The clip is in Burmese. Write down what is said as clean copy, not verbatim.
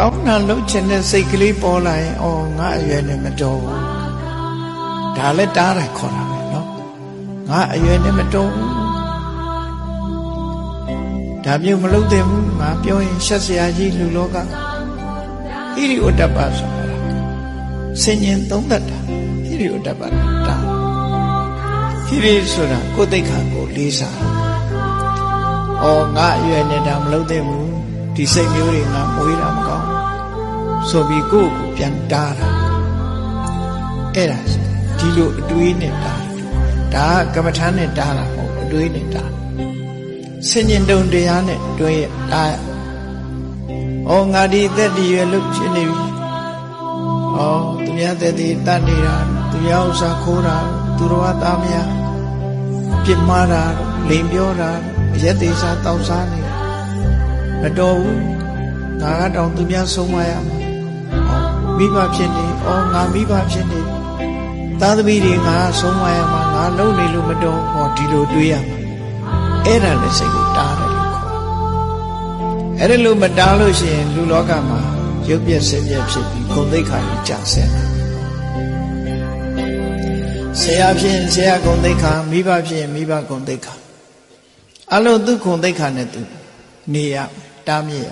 ကောင်းတာလုပ်ချင်တဲ့စိတ်ကလေးပေါ်လာရင်အော်ငါအရွယ်နဲ့မတော်ဘူးဒါလည်းတားတယ်ခေါ်တာပဲနော်ငါအရွယ်နဲ့မတော်ဘူးဒါမျိုးမလုပ်သင့်ဘူးငါပြောရင်ရှက်စရာကြီးလူလောကဣရိဩတ္တပဆိုတာဆင်ញင်သုံးတတ်တာဣရိဩတ္တပတာဣရိဆိုတာကိုယ်သိက္ခာကိုလေးစားအော်ငါအရွယ်နဲ့ဒါမလုပ်သင့်ဘူးဒီစိတ်မျိုးတွေငါမွေးတာမကောင်းဆိုပြီးကိုယ့်ကိုပြန်တားတာအဲ့ဒါဒီလိုအတွေးနဲ့တားဒါကမ္မထာနဲ့တားတာမဟုတ်အတွေးနဲ့တားဆင်ញင်တုံတရားနဲ့တွဲတားဩငါဒီသက်တည်ရွယ်လို့ဖြစ်နေပြီဩသူများသက်တည်တတ်နေတာသူများဥစ္စာခိုးတာသူတော်ဘာသားများပြစ်မှားတာလိန်ပြောတာရက်သေးစားတောက်စားနေတာမတော်ဘူးငါကတောင်သူများဆုံးမရမှာမိဘဖြစ်နေဩငါမိဘဖြစ်နေသားသမီးတွေငါဆုံးမရမှာငါလုံနေလို့မတော်ဟောဒီလိုတွေးရမှာအဲ့ဒါလည်းစိတ်ကိုတားတယ်လို့ခေါ်အဲ့ဒါလို့မတားလို့ရှိရင်လူလောကမှာရုပ်ပြက်ဆင်းပြက်ဖြစ်ပြီးဂုဏ်သိက္ခာကြီးကျဆင်းတယ်ဆရာဖြစ်ရင်ဆရာဂုဏ်သိက္ခာမိဘဖြစ်ရင်မိဘဂုဏ်သိက္ခာအလုံးသူဂုဏ်သိက္ခာနဲ့သူနေရတားမြစ်ရ